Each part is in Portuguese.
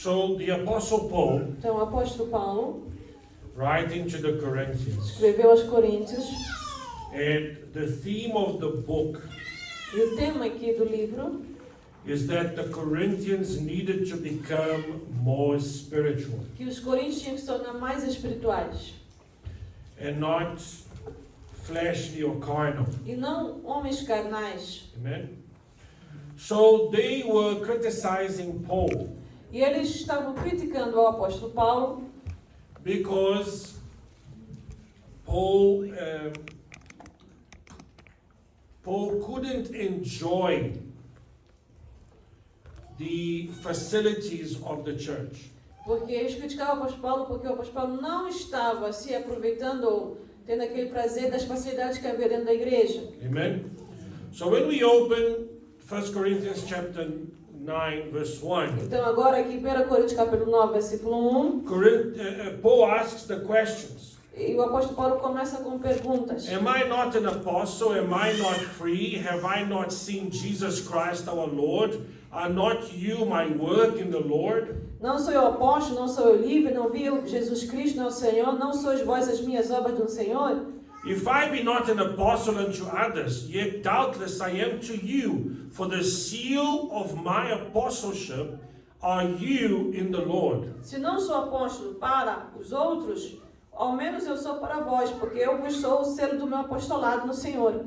So the Apostle Paul, Então, o apóstolo Paulo writing to the Corinthians, escreveu aos Coríntios, and the theme of the book e o tema aqui do livro is that the Corinthians needed to become more spiritual que os coríntios tinham que se tornar mais espirituais and not fleshly or carnal. e não homens carnais. Amen. So they were criticizing Paul E eles estavam criticando o apóstolo Paulo because Paul couldn't enjoy the facilities of the church. porque eles criticavam o apóstolo Paulo porque o apóstolo Paulo não estava se aproveitando ou tendo aquele prazer das facilidades que havia dentro da igreja. Amen. So when we open 1 Corinthians chapter 9 verse 1, Então agora aqui 1 Coríntios capítulo 9, versículo 1, Paul asks the questions. e o apóstolo Paulo começa com perguntas. Am I not an apostle? Am I not free? Have I not seen Jesus Christ our Lord? Are not you my work in the Lord? Não sou eu apóstolo, não sou eu livre, não vi eu Jesus Cristo, não Senhor, não sois vós as minhas obras do Senhor? If I be not an apostle unto others, yet doubtless I am to you, for the seal of my apostleship are you in the Lord. Se não sou apóstolo para os outros, ao menos eu sou para vós, porque eu vos sou o selo do meu apostolado no Senhor.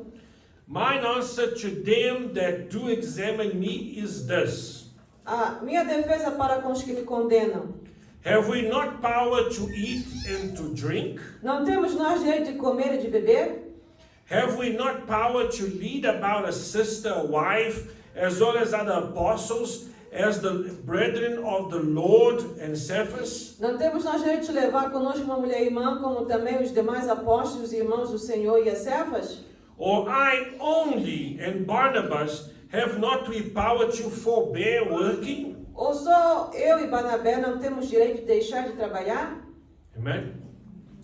Mine answer to them that do examine me is this: A minha defesa para com os que me condenam. have we not power to eat and to drink? Não temos nós direito de comer e de beber? Have we not power to lead about a sister, a wife, as well as other apostles, as the brethren of the Lord and Cephas? Não temos nós direito de levar conosco uma mulher irmã, como também os demais apóstolos e irmãos do Senhor e as Cefas? Or I only and Barnabas have not we power to forbear working? Ou só eu e Barnabé não temos direito de deixar de trabalhar? Amen.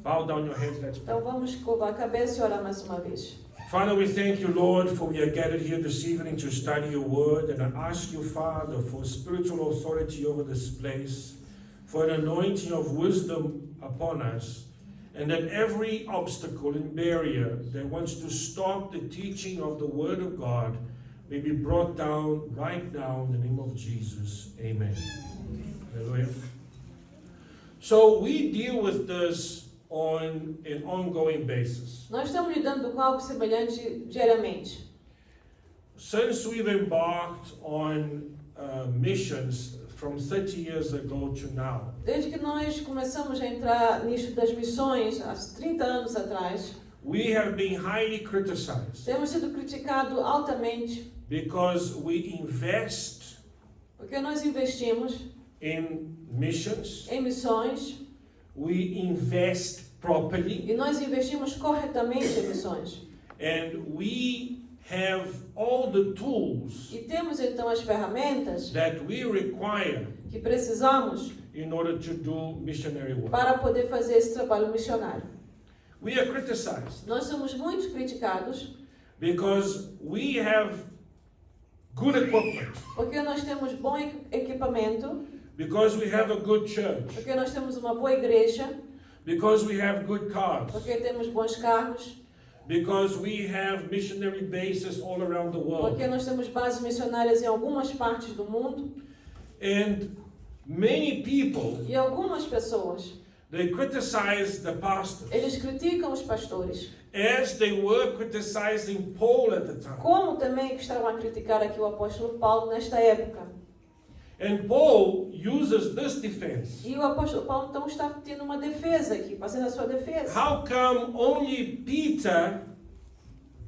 Bow down your heads, let's pray. Então vamos curvar a cabeça e orar mais uma vez. Father, we thank you, Lord, for we are gathered here this evening to study your word, and I ask you, Father, for spiritual authority over this place, for an anointing of wisdom upon us, and that every obstacle and barrier that wants to stop the teaching of the word of God may be brought down right now in the name of Jesus. Amen. Hallelujah. So we deal with this on an ongoing basis. Nós estamos lidando com algo semelhante diariamente. Since we've embarked on missions from 30 years ago to now, Desde que nós começamos a entrar nicho das missões, há 30 anos atrás, we have been highly criticized temos sido criticados altamente because we invest porque nós investimos in missions, em missões we invest properly, e nós investimos corretamente em missões. and we have all the tools E temos então as ferramentas that we require que precisamos in order to do missionary work. para poder fazer esse trabalho missionário. We are criticized Nós somos muito criticados because we have good equipment, porque nós temos bom equipamento, because we have a good church, porque nós temos uma boa igreja, because we have good cars, porque temos bons carros, because we have missionary bases all around the world. porque nós temos bases missionárias em algumas partes do mundo. And many people, E algumas pessoas, they criticize the pastors eles criticam os pastores, as they were criticizing Paul at the time. como também que estavam a criticar aqui o apóstolo Paulo nesta época. And Paul uses this defense. E o apóstolo Paulo então está tendo uma defesa aqui, fazendo a sua defesa. How come only Peter,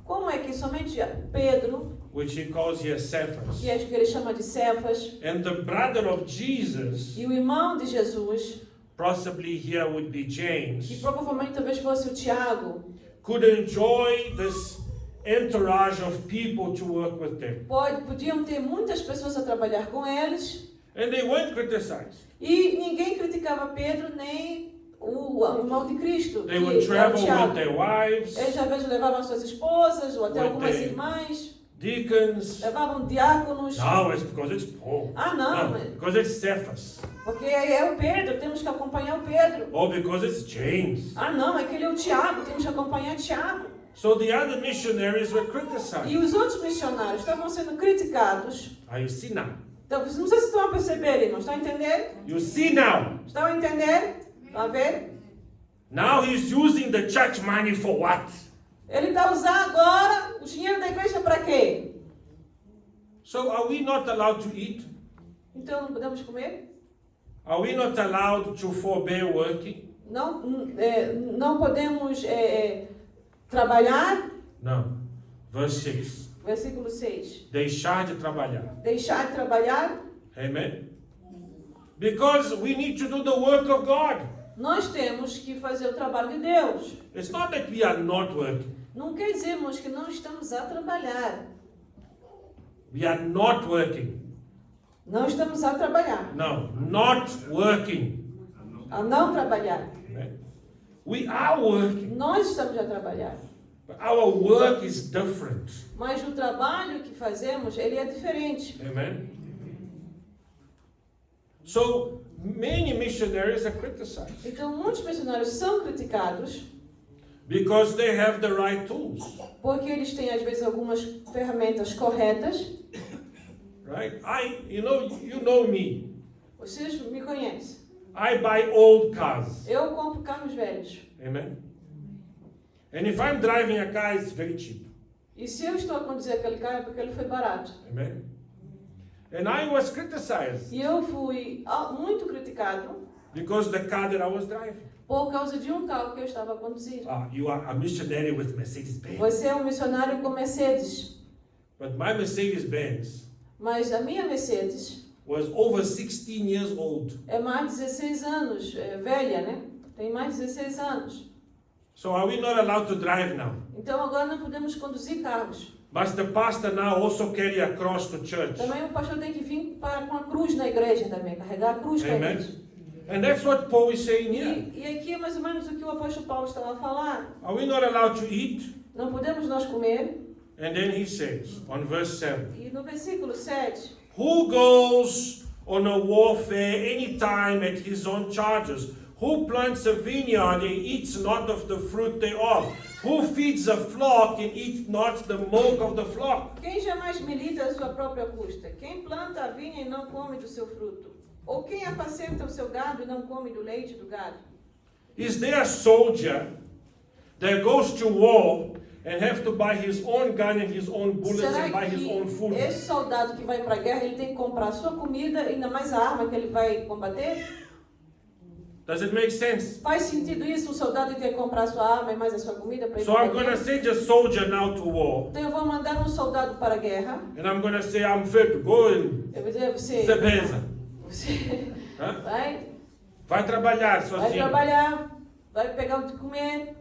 Como é que somente Pedro, which he calls here Cephas, que é o que ele chama de Cefas, and the brother of Jesus, e o irmão de Jesus, possibly here would be que James, provavelmente talvez fosse o Tiago, could enjoy this entourage of people to work with them? podiam ter muitas pessoas a trabalhar com eles, And they weren't criticized. e ninguém criticava Pedro nem o irmão de Cristo, They que would é o travel with Tiago. their wives, Eles às vezes levavam suas esposas ou até With algumas the- irmãs, deacons. levavam diáconos. No, it's because it's Paul. Ah, não, No, because it's Cephas. Porque é o Pedro, temos que acompanhar o Pedro. Oh, because it's James. Ah, não, aquele é o Tiago, temos que acompanhar Tiago. So the other missionaries were criticized. E os outros missionários estavam sendo criticados. Are you see now? Então, não sei se estão a perceber, irmãos. Estão a entender? You see now? Estão a entender? Estão a ver? Now he's using the church money for what? Ele está usando agora o dinheiro da igreja para quê? So are we not allowed to eat? Então não podemos comer? Are we not allowed to forbear working? Não podemos trabalhar? No. Verse 6. Versículo 6. Deixar de trabalhar. Deixar de trabalhar? Amen? Because we need to do the work of God. Nós temos que fazer o trabalho de Deus. It's not that we are not working. Não quer dizer, irmãos, que não estamos a trabalhar. We are not working. Não estamos a trabalhar. No, not working. A não trabalhar. Amen? We are working. Nós estamos a trabalhar. But our work is different. Mas o trabalho que fazemos, ele é diferente. Amen? So, many missionaries are criticized Então, muitos missionários são criticados because they have the right tools. porque eles têm, às vezes, algumas ferramentas corretas. Right? You know me. Vocês me conhecem. I buy old cars. Eu compro carros velhos. Amen? And if I'm driving a car, it's very cheap. E se eu estou a conduzir aquele carro é porque ele foi barato. Amen? And I was criticized E eu fui muito criticado because the car that I was driving. por causa de um carro que eu estava a conduzir. You are a missionary with Mercedes-Benz. Você é um missionário com Mercedes. But my Mercedes-Benz Mas a minha Mercedes was over 16 years old. é mais de 16 anos, velha, né? Tem mais de 16 anos. So are we not allowed to drive now? Então agora não podemos conduzir carros. But the pastor now also carry a cross to church. Também o pastor tem que vir com a cruz na igreja também, carregar a cruz para a Amen. igreja. And that's what Paul is saying here. E aqui é mais ou menos o que o apóstolo Paulo estava a falar. Are we not allowed to eat? Não podemos nós comer. And then he says, on verse 7, E no versículo 7, who goes on a warfare anytime at his own charges? Who plants a vineyard and eats not of the fruit thereof? Who feeds a flock and eats not the milk of the flock? quem jamais milita a sua própria custa? Quem planta a vinha e não come do seu fruto? Ou quem apacenta o seu gado e não come do leite do gado? Is there a soldier that goes to war and have to buy his own gun and his own bullets Será and buy his own que food? esse soldado que vai para a guerra, ele tem que comprar a sua comida e ainda mais a arma que ele vai combater? Does it make sense? Faz sentido isso? O soldado ter que comprar a sua arma e mais a sua comida para ir So para a I'm going to guerra? send a soldier now to war. Então eu vou mandar um soldado para a guerra. And I'm going to say, I'm fit to go and Eu vou dizer, você Hã? vai Vai trabalhar vai sozinho. trabalhar, vai pegar o de comer.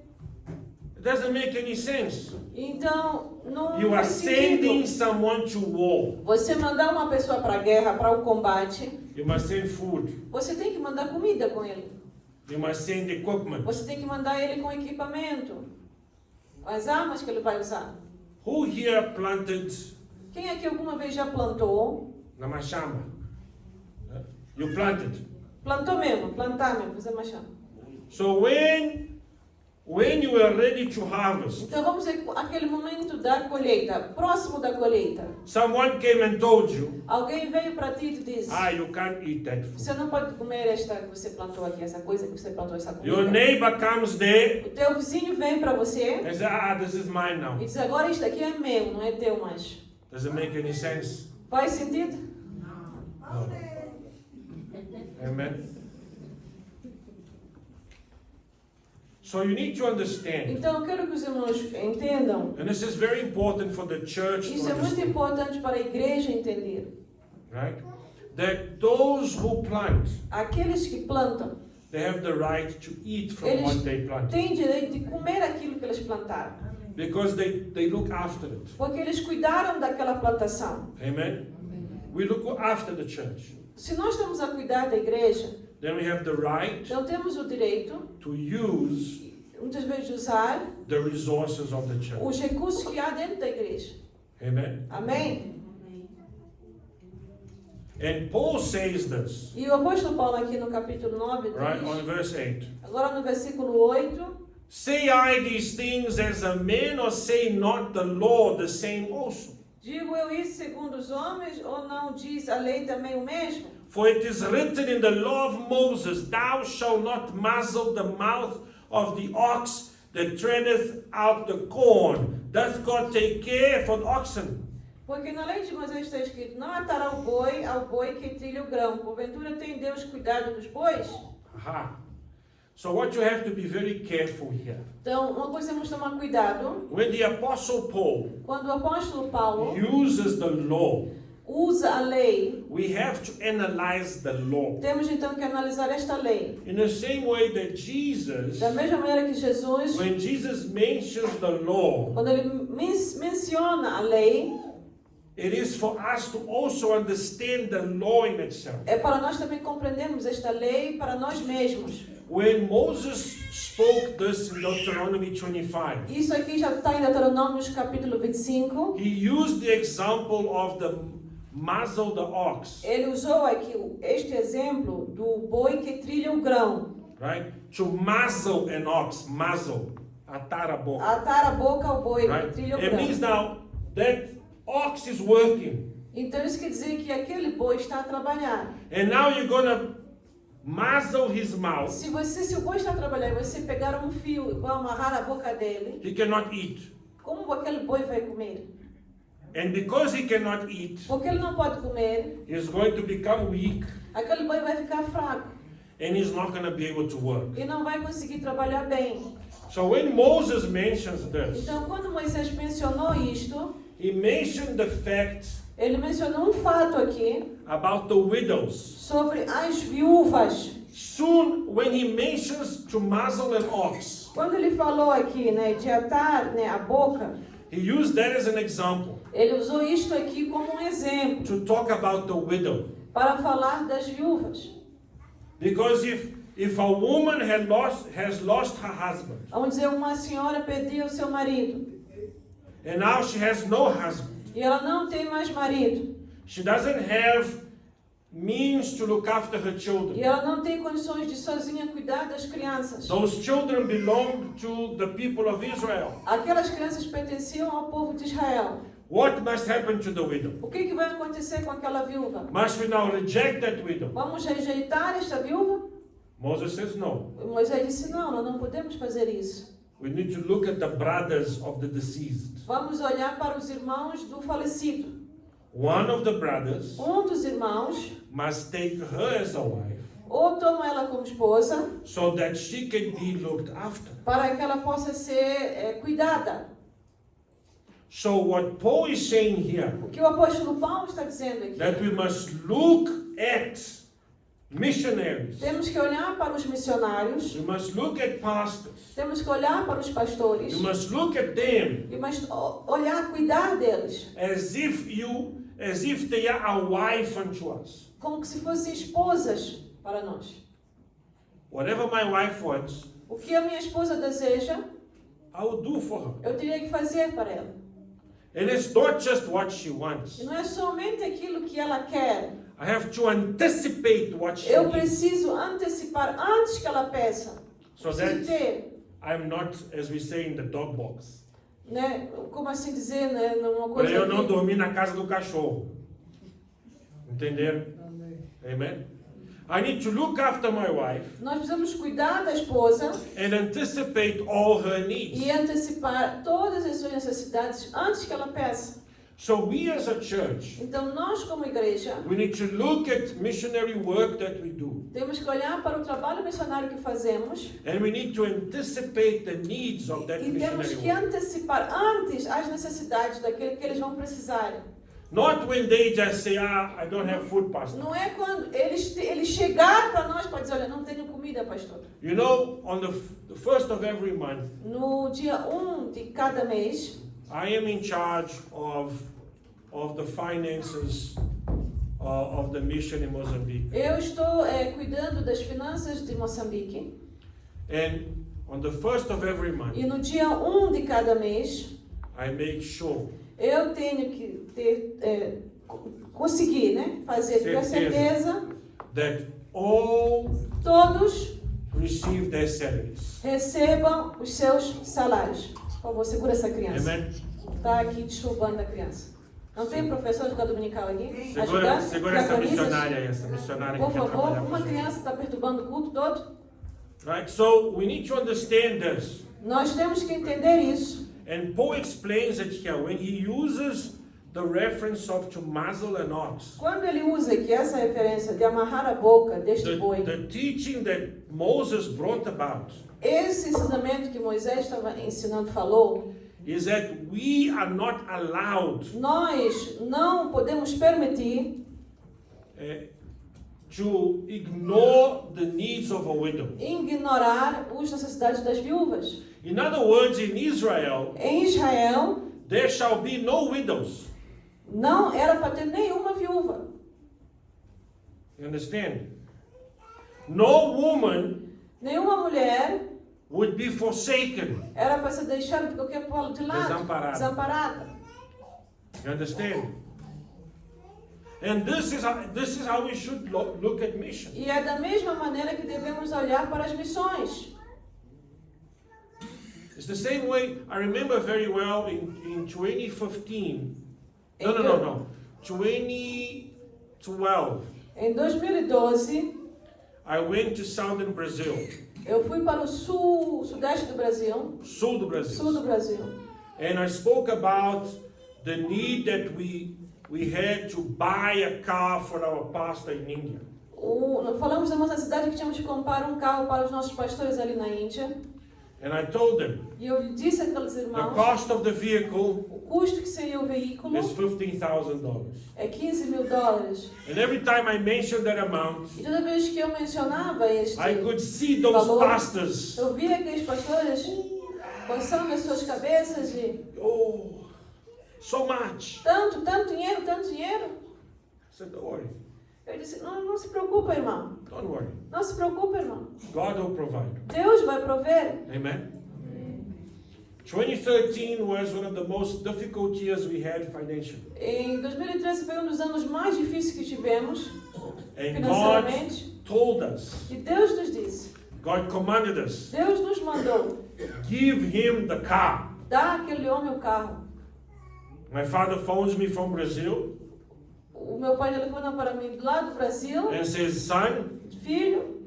It doesn't make any sense. Então, não You are faz sentido. sending someone to war. Você mandar uma pessoa para a guerra, para o combate, You must send food. você tem que mandar comida com ele. You must send equipment. Você tem que mandar ele com equipamento, com as armas que ele vai usar. Who here planted Quem aqui alguma vez já plantou? na mashamba? You planted. Plantou mesmo, plantar mesmo, fazer machão. So when you are ready to harvest, Então vamos ver aquele momento da colheita, próximo da colheita. someone came and told you, Alguém veio para ti e te disse: you can't eat that food. você não pode comer esta que você plantou aqui, essa coisa que você plantou, essa comida. Your neighbor comes there O teu vizinho vem para você and says, this is mine now. e diz: agora isto aqui é meu, não é teu mais. Does it make any sense? Faz sentido? No. Amen. So you need to understand, Então eu quero que os irmãos entendam. and this is very important for the church to Isso é muito understand, importante para a igreja entender. right? That those who plant, Aqueles que plantam they have the right to eat from Eles what they plant, têm direito de comer aquilo que eles plantaram, because they look after it. porque eles cuidaram daquela plantação. Amen. We look after the church. Se nós estamos a cuidar da igreja, Then we have the right então temos o direito, to use muitas vezes, de usar the resources of the church. os recursos que há dentro da igreja. Amen. Amém? And Paul says this, E o apóstolo Paulo aqui no capítulo 9 right, on diz, verse 8. agora no versículo 8, Say I these things as a man, or say not the law the same also? digo eu isso segundo os homens, ou não diz a lei também o mesmo? For it is written in the law of Moses, Thou shalt not muzzle the mouth of the ox that treadeth out the corn. Doth God take care for the oxen? Porque na lei de Moisés está escrito, não atará o boi ao boi que trilha o grão. Porventura tem Deus cuidado dos bois? Aha. So what you have to be very careful here. Então, uma coisa temos que tomar cuidado, When the Apostle Paul quando o apóstolo Paulo uses the law, usa a lei, we have to analyze the law. temos então que analisar esta lei. In the same way that Jesus, Da mesma maneira que Jesus, when Jesus mentions the law, quando ele menciona a lei, it is for us to also understand the law in itself. é para nós também compreendermos esta lei para nós mesmos. When Moses spoke this in Deuteronomy 25, Isso aqui já está em Deuteronômio capítulo 25. he used the example of the muzzle the ox, Ele usou aqui este exemplo do boi que trilha o grão. right? To muzzle an ox, muzzle, atar a boca, Atar a boca ao boi que right? trilha o It means grão. now that ox is working, Então isso quer dizer que aquele boi está a trabalhar. and now you're gonna muzzle his mouth. Se o boi está a trabalhar e você pegar um fio e vai amarrar a boca dele, He cannot eat, como aquele boi vai comer? and because he cannot eat, Porque ele não pode comer, he's going to become weak, aquele boi vai ficar fraco and he's not going to be able to work. e não vai conseguir trabalhar bem. So when Moses mentions this, Então quando Moisés mencionou isto, he mentioned the fact ele mencionou um fato aqui about the widows. sobre as viúvas. Soon, when he mentions to muzzle an ox, Quando ele falou aqui, né, de atar, né, a boca, he used that as an example ele usou isto aqui como um exemplo to talk about the widow. para falar das viúvas. Because if a woman has lost her husband, Vamos dizer, uma senhora perdeu seu marido and now she has no husband, e ela não tem mais marido she doesn't have means to look after her e children. ela não tem condições de sozinha cuidar das crianças. Those children belong to the people of Israel. Aquelas crianças pertenciam ao povo de Israel. What must happen to the widow? O que vai acontecer com aquela viúva? Must we now reject that widow? Vamos rejeitar esta viúva? Moses says no. Moisés disse, não, nós não podemos fazer isso. We need to look at the brothers of the deceased. Vamos olhar para os irmãos do falecido. One of the brothers Dos irmãos, must take her as a wife ou toma ela como esposa, so that she can be looked after. para que ela possa ser cuidada. So what Paul is saying here, O que o apóstolo Paulo está dizendo aqui? that we must look at missionaries. Temos que olhar para os missionários, We must look at pastors. temos que olhar para os pastores, We must look at them e olhar, cuidar deles, as if they are a wife unto us. como que se fossem esposas para nós. Whatever my wife wants, O que a minha esposa deseja, I will do for her. eu teria que fazer para ela. And it's not just what she wants. E não é somente aquilo que ela quer. I have to anticipate what she Eu needs, preciso antecipar antes que ela peça. so Preciso that ter, I'm not, as we say, in the dog box. né? Como assim dizer, né? Uma Para coisa. eu não que- dormir na casa do cachorro. Entenderam? Amen? I need to look after my wife Nós precisamos cuidar da esposa and anticipate all her needs. e antecipar todas as suas necessidades antes que ela peça. So we as a church, Então nós como igreja we need to look at missionary work that we do. temos que olhar para o trabalho missionário que fazemos And we need to anticipate the needs of that e temos missionary que work. antecipar antes as necessidades daquele que eles vão precisar. Not when they just say, I don't have food, pastor. Não é quando eles chegar para nós para dizer, olha, não tenho comida, pastor. You know, on the first of every month, No dia 1 de cada mês, I am in charge of the finances of the mission in Mozambique. eu estou cuidando das finanças de Moçambique. And on the first of every month, E no dia 1 de cada mês, I make sure eu tenho que ter conseguir, né? Fazer, ter certeza, that all todos receive their salaries. recebam os seus salários. Por favor, segura essa criança. Amen. Está aqui disturbando a criança. Não tem professor de escola dominical aqui? Segura essa Diaconisas? missionária aí, essa missionária Por que quer favor, trabalhar com uma a gente. criança está perturbando o culto todo. Right? So we need to understand this. Nós temos que entender isso. And Paul explains it here when he uses the reference of to muzzle an ox. Quando ele usa aqui essa referência de amarrar a boca deste boi, The teaching that Moses brought about esse ensinamento que Moisés estava ensinando, falou, is that we are not allowed nós não podemos permitir to ignore the needs of a widow. ignorar as necessidades das viúvas. In other words, in Israel, Em Israel, there shall be no widows. não era para ter nenhuma viúva. You understand? No woman Nenhuma mulher would be forsaken. era para ser deixada de qualquer forma de lado, Desamparada. desamparada. You understand? And this is how we should look at mission. E é da mesma maneira que devemos olhar para as missões. It's the same way, I remember very well in 2015, no, 2012, Em 2012, I went to southern Brazil, eu fui para o sudeste do Brasil, sul do sul do Brasil, Brasil. and I spoke about the need that we had to buy a car for our pastor in India. Falamos da nossa cidade que tínhamos que comprar um carro para os nossos pastores ali na Índia. And I told them, E eu disse àqueles the irmãos, cost of the vehicle o custo que seria o veículo is $15,000. é $15.000. And every time I mentioned that amount, E toda vez que eu mencionava este I could see those valor, pastors, eu via aqueles pastores coçando as suas cabeças e oh, so much. tanto dinheiro, tanto dinheiro. I said, don't worry, Eu disse, não se preocupa, irmão. don't worry. Não se preocupa, irmão. God will provide. Deus vai prover. Amen. 2013 was one of the most difficult years we had financially. Em 2013 foi dos anos mais difíceis que tivemos And financeiramente. God told us, E Deus nos disse, God commanded us, Deus nos mandou give him the car. dar àquele homem o carro. My father phones me from Brazil O meu pai telefona para mim lá do Brasil, and says, son, filho,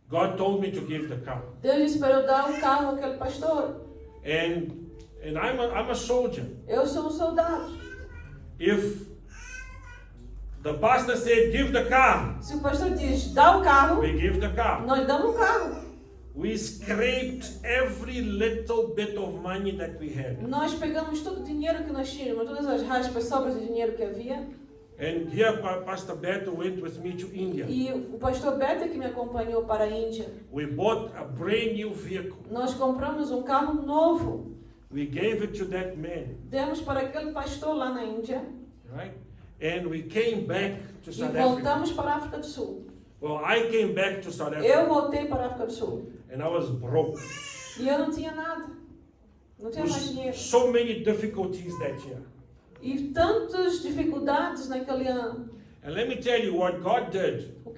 God told me to give the car. Deus disse para eu dar o carro àquele pastor. And I'm a soldier. Eu sou um soldado. If the pastor said, give the car, Se o pastor diz, dá o carro, we give the car. nós damos o carro. We scraped every little bit of money that we had. Nós pegamos todo o dinheiro que nós tínhamos, todas as raspas, sobras de dinheiro que havia. And here Pastor Beto went with me to India. E o pastor Beto que me acompanhou para a Índia. We bought a brand new vehicle. Nós compramos um carro novo. We gave it to that man, Demos para aquele pastor lá na Índia. right? And we came back to E South Africa. voltamos para a África do Sul. Well, I came back to South Eu Africa voltei para a África do Sul. and I was broke. E eu não tinha nada. Não tinha mais dinheiro. With so many difficulties that year. E tantas dificuldades naquele ano. And let me tell you what God did. O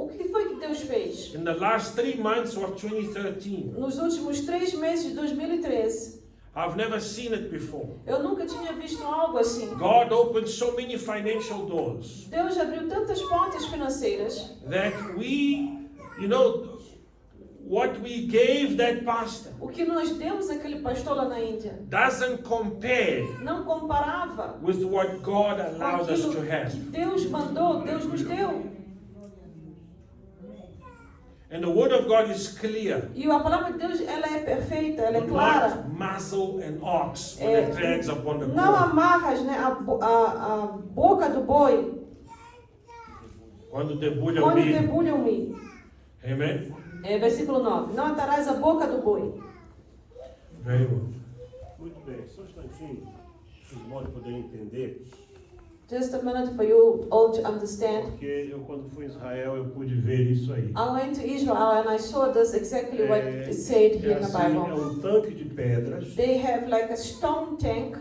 que foi que Deus fez? In the last 3 months of 2013, Nos últimos 3 meses de 2013, I've never seen it before. eu nunca tinha visto algo assim. God opened so many financial doors Deus abriu tantas portas financeiras that what we gave that pastor o que nós demos àquele pastor lá na Índia doesn't compare não comparava with what God com allowed us to aquilo have. que Deus mandou, Deus nos deu. And the word of God is clear. E a palavra de Deus, ela é perfeita, ela é Do clara. not muzzle an ox when it treads upon the Não corn. amarras, né, a boca do boi Quando debulha o quando milho. debulha o milho. Amen? Versículo 9. Não atarás a boca do boi. Very well. Muito bem, só um instantinho, para os irmãos poderem entender, Just a minute for you all to understand. porque eu quando fui em Israel eu pude ver isso aí. I went to Israel and I saw this exactly what it said here in the É Bible. um tanque de pedras They have like a stone tank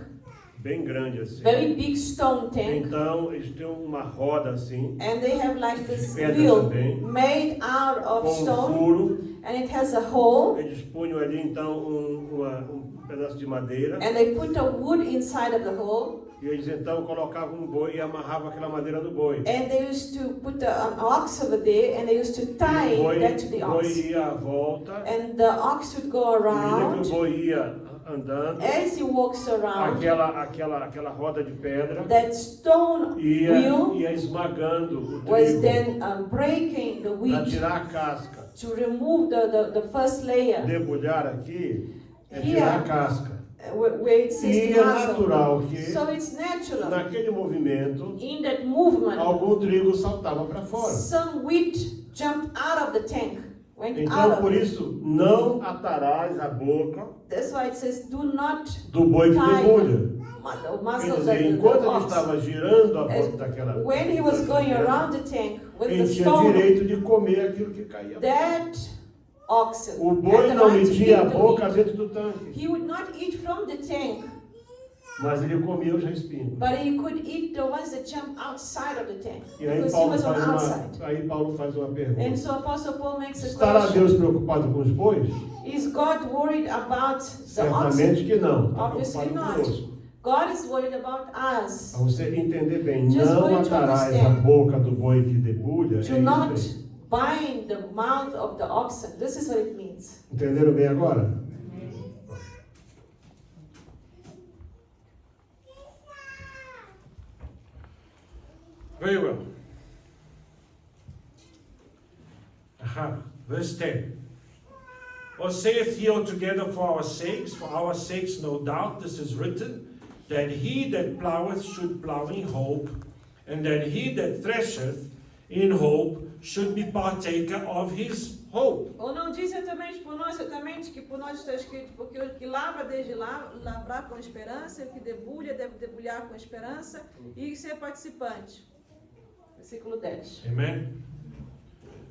bem grande assim. very big stone tank. Então, eles têm uma roda assim, And they have like this Pedra wheel também. made out of com um stone, furo. and it has a hole, Eles punham ali então um pedaço de madeira. and they put a wood inside of the hole, E eles então colocavam um boi e amarravam aquela madeira do boi. and they used to put an ox over there, and they used to tie O that to the boi ox. ia à volta, And the ox would go à medida around. que o boi ia andando, As he walks around, aquela roda de pedra that stone wheel ia esmagando o was trigo then breaking the para wheat tirar a casca. to remove the first layer, Debulhar aqui é Here. tirar a casca. where it says E to é muscle. natural que So it's natural. naquele movimento In that movement, algum trigo saltava para fora. some wheat jumped out of the tank, went out Então, of por it. isso, não atarás a boca That's why it says, do not do boi que tie debulha. the Quer muscle of dizer, the enquanto ele ox. estava girando a As- volta daquela... When he was going around the tank with the ele tinha stone, direito de comer aquilo que caía. that oxen O had boi the não right to metia a eat the boca wheat. dentro do tanque, He would not eat from the tank, mas ele comia os respingos. but he could eat the ones that jump outside of the tank, E aí because he Paulo, was on the outside. faz uma And pergunta. so Apostle Paul makes a Estará question. Deus preocupado com os bois? Is God worried about the Certamente oxen? que não. Está Obviously preocupado not. conosco. God is worried about us. Para você entender bem, Just for não you to atarás a understand. boca do boi que debulha. É Do isso not aí. bind the mouth of the oxen. This is what it means. Entenderam bem agora? Very well. Verse 10. Or saith he altogether for our sakes, no doubt, this is written, that he that ploweth should plow in hope, and that he that thresheth in hope should be partaker of his hope. Ou não diz certamente que por nós está escrito, porque o que lava desde lavrar com esperança, e o que debulha deve debulhar com esperança e ser participante. Versículo 10. Amen.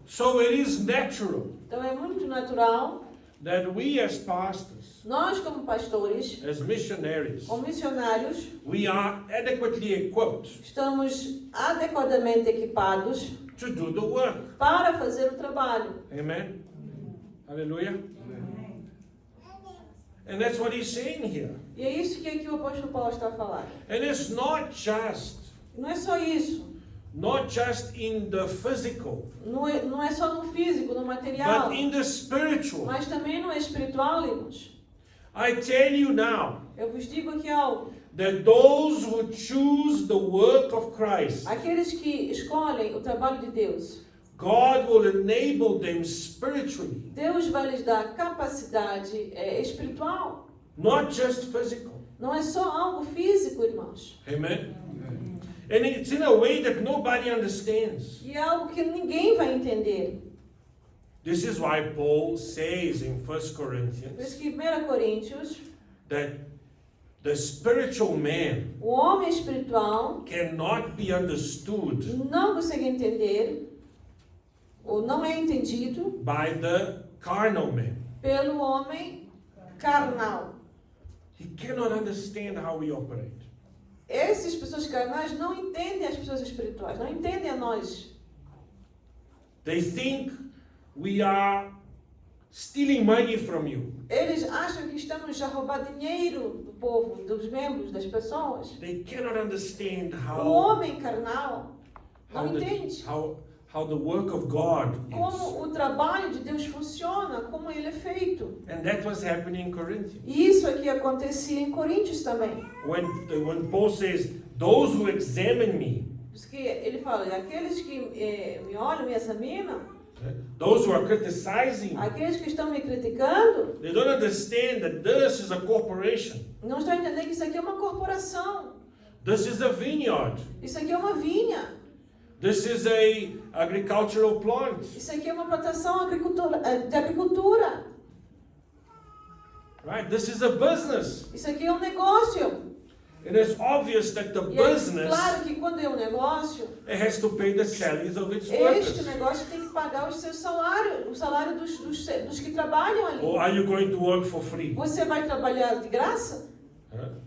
So it is natural Então é muito natural, that we as pastors, nós como pastores as missionaries, ou missionários, we are adequately equipped estamos adequadamente equipados to do the work. para fazer o trabalho. Amen. Hallelujah. And that's what he's saying here. E é isso que aqui o apóstolo Paulo está a falar. And it's not just Não é só isso. in the physical, Não é só no físico, no material, but in the spiritual. mas também no espiritual, irmãos. I tell you now Eu vos digo aqui algo. that those who choose the work of Christ, Aqueles que escolhem o trabalho de Deus, God will enable them spiritually, Deus vai lhes dar capacidade espiritual. not just physical. Não é só algo físico, irmãos. Amen. And it's in a way that nobody understands. E é algo que ninguém vai entender. This is why Paul says in 1 Por isso Corinthians que 1 Coríntios, that the spiritual man o homem espiritual cannot be understood não consegue entender, ou não é entendido, by the carnal man. pelo homem carnal. He cannot understand how we operate. Essas pessoas carnais não entendem as pessoas espirituais, não entendem a nós. They think we are stealing money from you. Eles acham que estamos a roubar dinheiro do povo, dos membros, das pessoas. They cannot understand O homem carnal não how entende how the work of God is. como o trabalho de Deus funciona, como ele é feito. And that was happening in Corinthians. E isso aqui acontecia em Coríntios também. When Paul says, those who examine me, Porque ele fala, aqueles que me olham, me examinam, those who are criticizing, aqueles que estão me criticando, they don't understand that this is a corporation. não estão entendendo que isso aqui é uma corporação. This is a vineyard. Isso aqui é uma vinha. This is a agricultural plant. Isso aqui é uma plantação de agricultura. Right? This is a business. Isso aqui é um negócio. It is obvious that the E é business claro que quando é um negócio, it has to pay the salaries of its este workers. negócio tem que pagar os seus salários, o salário dos que trabalham ali. Or are you going to work for free? Você vai trabalhar de graça? Huh?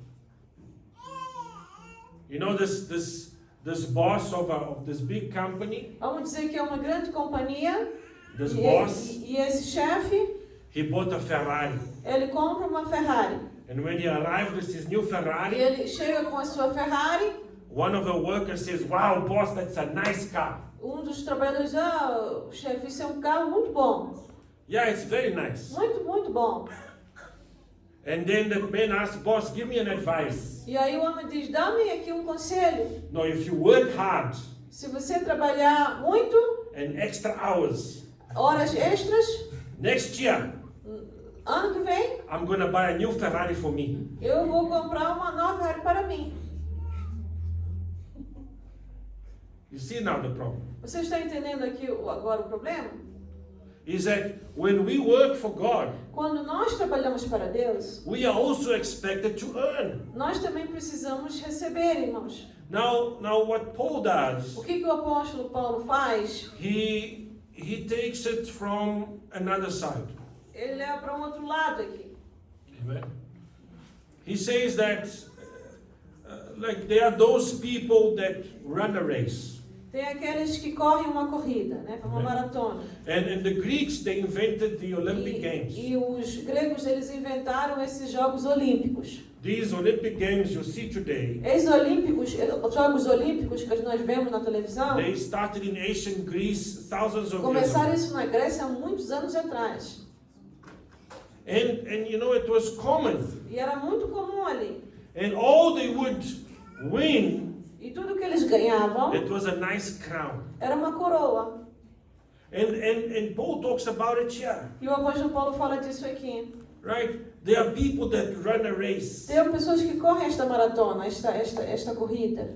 You know this boss of this big company, Vamos dizer que é uma grande companhia. this E, boss, e esse chefe, he bought a Ferrari. ele compra uma Ferrari. And when he arrived with his new E Ferrari, ele chega com a sua Ferrari. one of the workers says, "Wow, boss, that's a nice car." Dos trabalhadores, chefe, isso é um carro muito bom. Yeah, it's very nice. Muito, muito bom. And then the man asks, "Boss, give me an advice." E aí o homem diz, dá-me aqui um conselho. No, if you work hard Se você trabalhar muito, and extra hours, horas extras, next year ano que vem, I'm gonna buy a new Ferrari for me. eu vou comprar uma nova Ferrari para mim. You see now the problem Você está entendendo aqui agora o problema? is that when we work for God, Quando nós trabalhamos para Deus, we are also expected to earn. nós também precisamos receber, irmãos. Now what Paul does, O que o apóstolo Paulo faz? he takes it from another side. Ele leva para um outro lado aqui. Amen. He says that like there are those people that run a race. Tem aqueles que correm uma corrida, né, uma maratona. And the Greeks, they invented the Olympic Games. E os gregos, eles inventaram esses Jogos Olímpicos. These Olympic Games you see today, Os Jogos Olímpicos que nós vemos na televisão, they started in ancient Greece thousands of years começaram ago. isso na Grécia há muitos anos atrás. And you know, it was common. E era muito comum ali. And all they would win, E tudo que eles ganhavam it was a nice crown. era uma coroa. And Paul talks about it here, E o apóstolo Paulo fala disso aqui. right? There are people that run a race. Tem pessoas que correm esta maratona, esta corrida.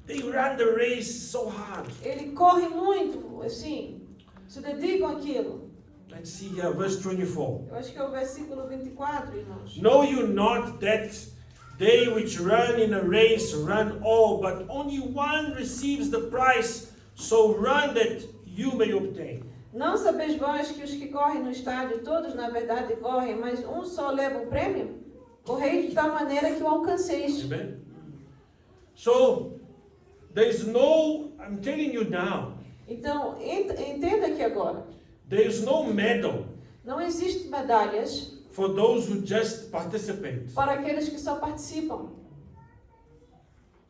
They run the race so hard. Ele corre muito, assim, se dedicam àquilo. Let's see here, verse 24. Eu acho que é o versículo 24, irmãos. Know you not that they which run in a race run all, but only one receives the prize, so run that you may obtain. Não sabeis vós que os que correm no estádio, todos na verdade correm, mas um só leva o prêmio? Correi de tal maneira que o alcanceis. Amen. So, there's no, I'm telling you now, Então, entenda aqui agora. there's no medal Não existe medalhas for those who just participate. para aqueles que só participam.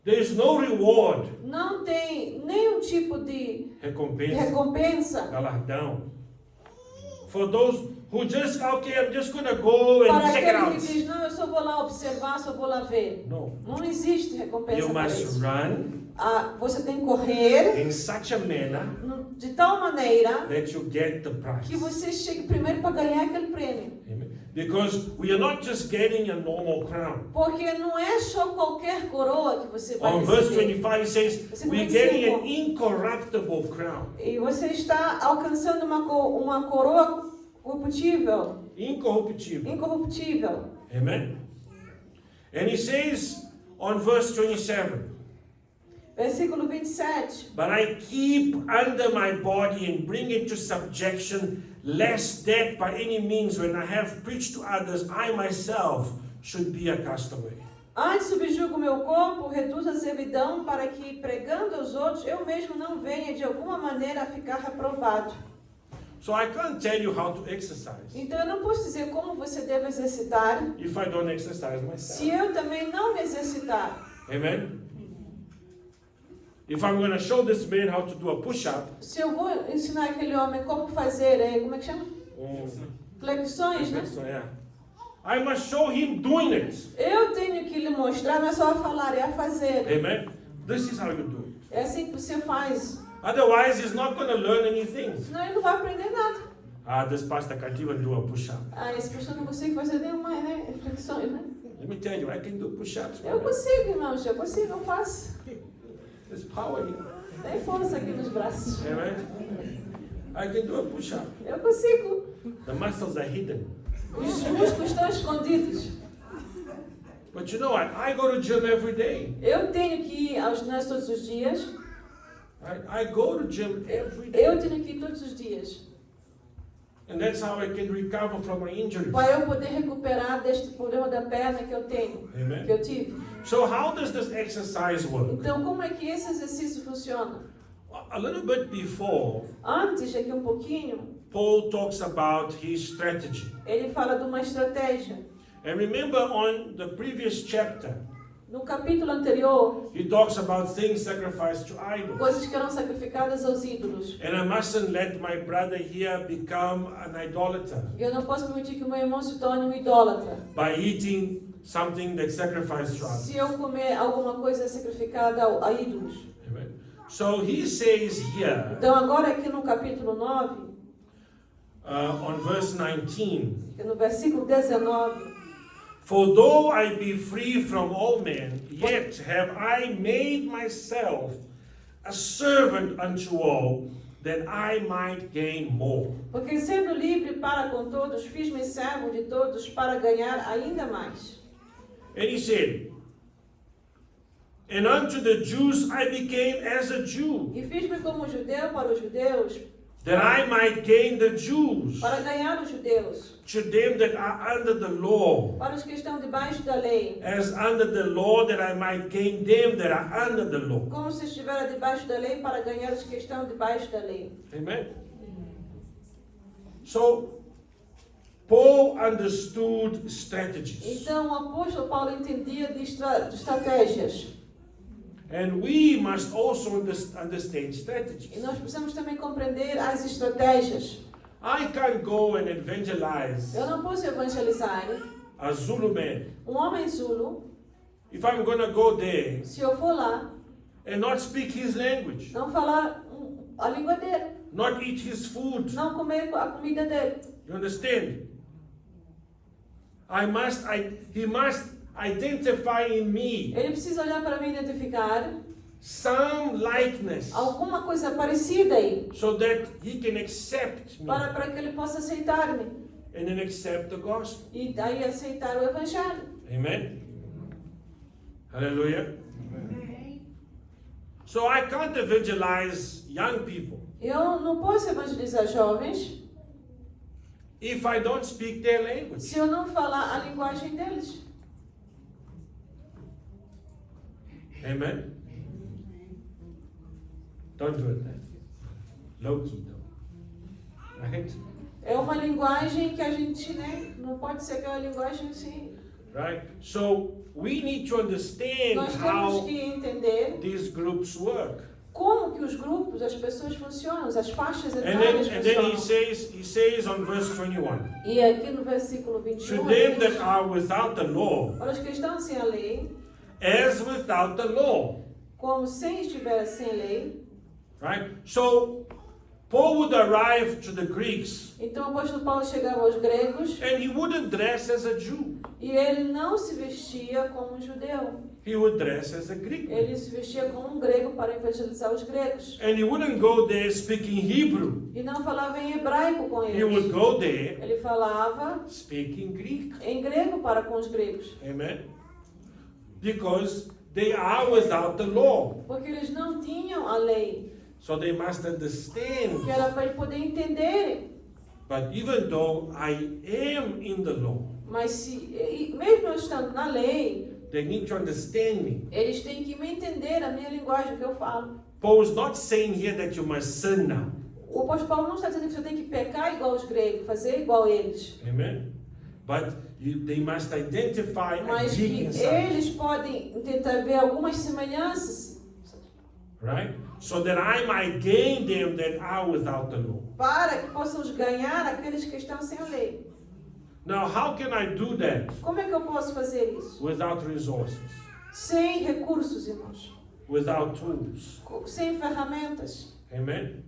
There's no reward, Não tem nenhum tipo de recompensa, recompensa galardão. For those who just, okay, I'm just going to go para and check it aquele out. que diz, não, eu só vou lá observar, só vou lá ver. No. Não existe recompensa You para must isso. run Você tem que correr in such a manner de tal maneira that you get the que prize. você chegue primeiro para ganhar aquele prêmio. Amen. Because we are not just getting a normal crown. Porque não é só qualquer coroa que você vai On verse receber. 25 it says, we're getting an incorruptible crown. E você está alcançando uma coroa corruptível, Incorruptible. incorruptível. Amen. And he says on verse 27, Versículo 27. but I keep under my body and bring it to subjection, lest that by any means when I have preached to others, I myself should be a castaway. Antes subjugo meu corpo, reduzo a servidão, para que, pregando aos outros, eu mesmo não venha de alguma maneira a ficar reprovado. So I can't tell you how to exercise Então eu não posso dizer como você deve exercitar, if I don't exercise se myself. eu também não me exercitar. Amen. If I'm going to show this man how to do a push-up, Se eu vou ensinar aquele homem como fazer, como é que chama? Flexões, né? so yeah, I must show him doing it. Eu tenho que lhe mostrar, não é só falar, é a fazer. Amen. This is how you do it. É assim que você faz. Otherwise, he's not going to learn anything. Senão ele não vai aprender nada. This pastor can't even do a push-up. Esse pastor não consegue fazer nenhuma, né? Flexões, né? Let me tell you, I can do push-ups. Eu consigo, irmãos, eu consigo, eu faço. There's power here. Tem força aqui nos braços. Amen. I can do a push-up. Eu consigo. The muscles are hidden. Os músculos estão escondidos. But you know what? I go to gym every day. Eu tenho que ir ao ginásio todos os dias. I go to gym every day. Eu tenho que ir todos os dias. And that's how I can recover from my injuries. para eu poder recuperar deste problema da perna que eu tenho, que Amen. eu tive. So how does this exercise work? Então, como é que esse exercício funciona? A little bit before, Antes, aqui um pouquinho, Paul talks about his strategy. ele fala de uma estratégia. And remember on the previous chapter, No capítulo anterior, he talks about things sacrificed to idols. coisas que eram sacrificadas aos ídolos. And I mustn't let my brother here become an idolater Eu não posso permitir que o meu irmão se torne um idólatra. by eating something that's sacrificed to Se idols. eu comer alguma coisa sacrificada a ídolos. Amen. So he says here, Então, agora aqui no capítulo 9, on verse 19, no versículo 19, for though I be free from all men, yet have I made myself a servant unto all, that I might gain more. porque sendo livre para com todos, fiz-me servo de todos para ganhar ainda mais. And he said, and unto the Jews I became as a Jew, E fiz-me como judeu para os judeus, that I might gain the Jews. para ganhar os judeus, To them that are under the law, para os que estão debaixo da lei, as under the law, that I might gain them that are under the law. como se estivera debaixo da lei, para ganhar os que estão debaixo da lei. Amen. So, Paul understood strategies. Então o apóstolo Paulo entendia de estratégias. And we must also understand E strategies. nós precisamos também compreender as estratégias. I can't go and evangelize Eu não posso evangelizar a Zulu man. homem Zulu, If I'm going to go there se eu for lá, and not speak his language, não falar a língua dele, not eat his food. não comer a comida dele. You understand? He must identify in me Ele precisa olhar para mim e identificar some likeness alguma coisa parecida aí, so that he can accept me para que ele possa aceitar-me and then accept the gospel. e daí aceitar o evangelho. Amen. Hallelujah. So I can't evangelize young people Eu não posso evangelizar jovens if I don't speak their language. se eu não falar a linguagem deles. Amen. Don't do it, man. Low key though. Right? É uma linguagem que a gente, né, não pode ser aquela linguagem assim. Right? So we need to understand Nós temos how que entender these groups work. como que os grupos, as pessoas funcionam, as faixas And etárias then he funcionam. says on verse 21, E aqui no versículo to 21, them that diz, are without the law, para os que estão sem a lei, as without the law. como sem estiver sem lei. Right? So Paul would arrive to the Greeks Então o apóstolo Paulo chegava aos gregos and he wouldn't dress as a Jew. e ele não se vestia como um judeu. He would dress as a Greek. Ele se vestia como um grego para evangelizar os gregos. And he wouldn't go there speaking Hebrew. E não falava em hebraico com He would eles. go there Ele falava speaking Greek. em grego para com os gregos. Amen. Because they are without the law. Porque eles não tinham a lei. So they must understand. Que era para eles poderem entenderem. But even though I am in the law, Mas mesmo eu estando na lei, they need to understand me. eles têm que me entender, a minha linguagem, o que eu falo. Paul is not saying here that you must sin now. O apóstolo Paulo não está dizendo que você tem que pecar igual os gregos, fazer igual eles. Amen. But they must identify a Mas Greek que inside. eles podem tentar ver algumas semelhanças Right? So that I might gain them that are without the law. para que possamos ganhar aqueles que estão sem a lei. Now, how can I do that Como é que eu posso fazer isso? without resources, Sem recursos, irmãos. without tools? Sem ferramentas. Amen.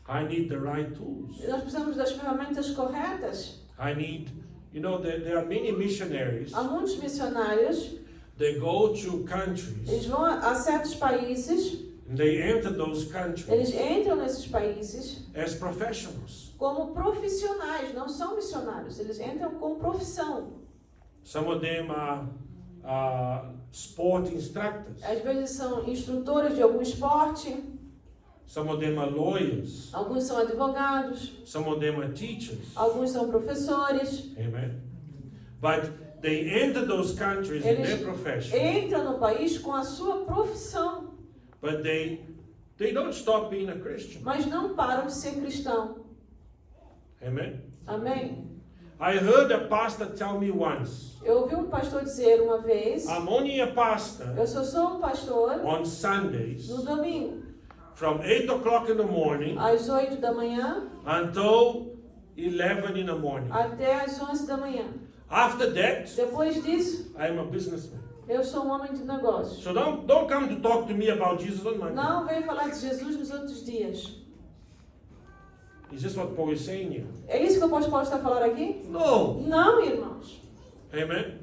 I need the right tools. Nós precisamos das ferramentas corretas. I need, there are many missionaries. Há muitos missionários, They go to eles countries, vão a certos países, and they enter those eles countries entram nesses países as professionals. como profissionais, não são missionários, eles entram com profissão. Some of them are sport instructors. Às vezes são instrutores de algum esporte, Some of them are lawyers. Alguns são advogados, Some of them are teachers. alguns são professores. Amen. But they enter those countries in Eles their profession. entram no país com a sua profissão, But they don't stop being a Christian. mas não param de ser cristão. Amen. Amém? I heard a pastor tell me once, Eu ouvi um pastor dizer uma vez, I'm only a pastor eu sou só um pastor on Sundays no domingo, from 8 o'clock in the morning às 8 da manhã until 11 in the morning. até às 11 da manhã. After that, Depois disso, I am a businessman. eu sou um homem de negócios. So don't come to talk to me about Jesus on Monday. Não venho falar de Jesus nos outros dias. Is this what Paul is saying here? É isso que o apóstolo Paulo está a falar aqui? No. Não, irmãos. Amen.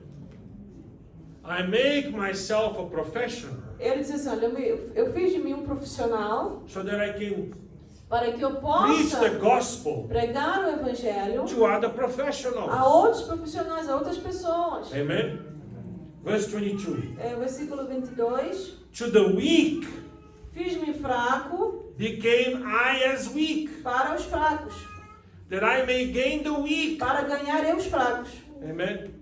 I make myself a professional Ele diz assim, olha, eu fiz de mim um profissional so that I can para que eu preach possa the gospel pregar o evangelho to other a professionals. outros profissionais, a outras pessoas. Amen. Verse 22. É, versículo 22. To the weak Fiz-me fraco became I as weak, para os fracos, that I may gain the weak. para ganhar eu os fracos. Amen.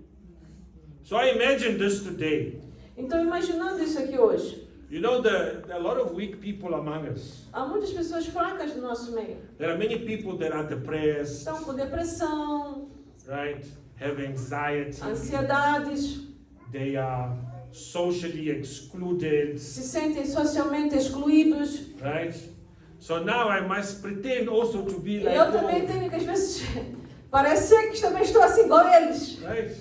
So I imagine this today. Então, imaginando isso aqui hoje, You know, there are a lot of weak people among us. há muitas pessoas fracas no nosso meio. There are many people that are depressed, Estão com depressão, right? Have anxiety. ansiedades, They are socially excluded, se sentem socialmente excluídos. right? So now I must pretend also to be E like eu também them, tenho que, às vezes, parecer que também estou assim igual a eles. right?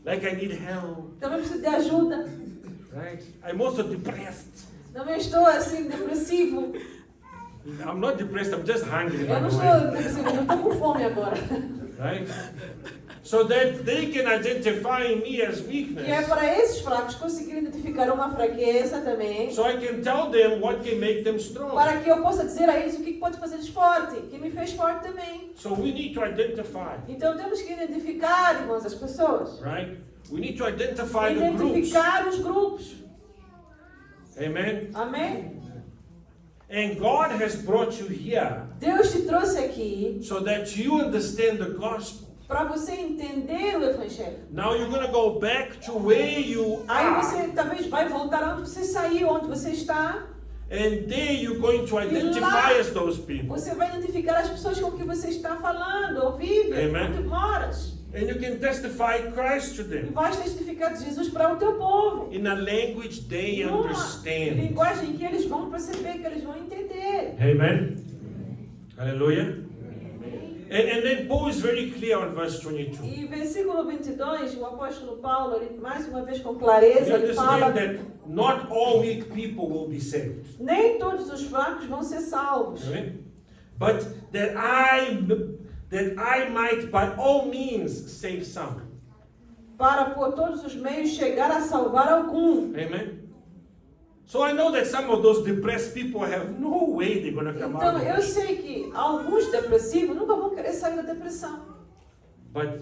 Like I need help, Também preciso de ajuda. right? I'm also depressed. Também estou assim, depressivo. I'm not depressed, I'm just hungry, by Eu não the estou way, depressivo, eu estou com fome agora. right? So that they can identify me as E é weakness. para esses fracos conseguirem identificar uma fraqueza também, So I can tell them what can make them strong. para que eu possa dizer a eles o que pode fazer eles forte, que me fez forte também. So we need to identify, Então temos que identificar, irmãos, as pessoas. right? We need to identify the groups. Identificar os grupos. Amen. Amém? And God has brought you here Deus te trouxe aqui so that you understand the gospel. para você entender o Evangelho. Now you're going to go back to where you Aí are, você talvez vai voltar onde você saiu, onde você está. and there you're going to identify as those people. Você vai identificar as pessoas com que você está falando, ou vive, Amen. onde moras. And you can testify Christ to E them vais testificar de Jesus para o teu povo. in a language they Numa understand. linguagem que eles vão perceber, que eles vão entender. Amen. Hallelujah. And then Paul is very clear on verse 22. E versículo 22, o apóstolo Paulo, ele, mais uma vez com You clareza, ele fala: understand that not all weak people will be saved. nem todos os fracos vão ser salvos. Amen. But that I might by all means save some. Para por todos os meios chegar a salvar algum. Amen. So I know that some of those depressed people have no way they're going to come out Então of eu it. sei que alguns depressivos nunca vão querer sair da depressão. But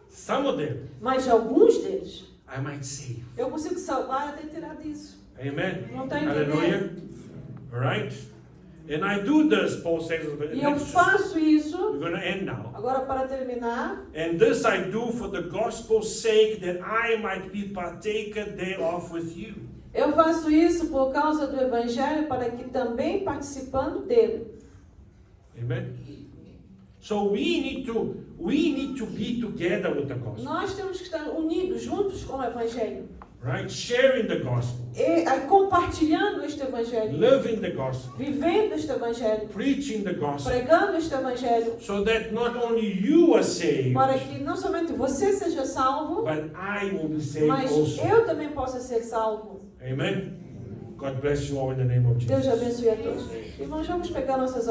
some of them Mas alguns deles I might save. eu consigo salvar até tirar disso. Amen. Não está entendendo? Hallelujah. All right. And I do this, Paul says. E eu faço isso, We're going to end now. agora para terminar, And this I do for the gospel's sake, that I might be partaker thereof with you. eu faço isso por causa do Evangelho, para que também participando dele. Amen. So we need to be together with the gospel, Nós temos que estar unidos, juntos com o Evangelho. right? Sharing the gospel, E compartilhando este Evangelho, living the gospel, vivendo este Evangelho, preaching the gospel, pregando este Evangelho, so that not only you are saved, para que não somente você seja salvo, but I will be saved mas also. eu também possa ser salvo. Amen. God bless you all in the name of Deus Jesus. abençoe a todos. Irmãos, vamos pegar nossas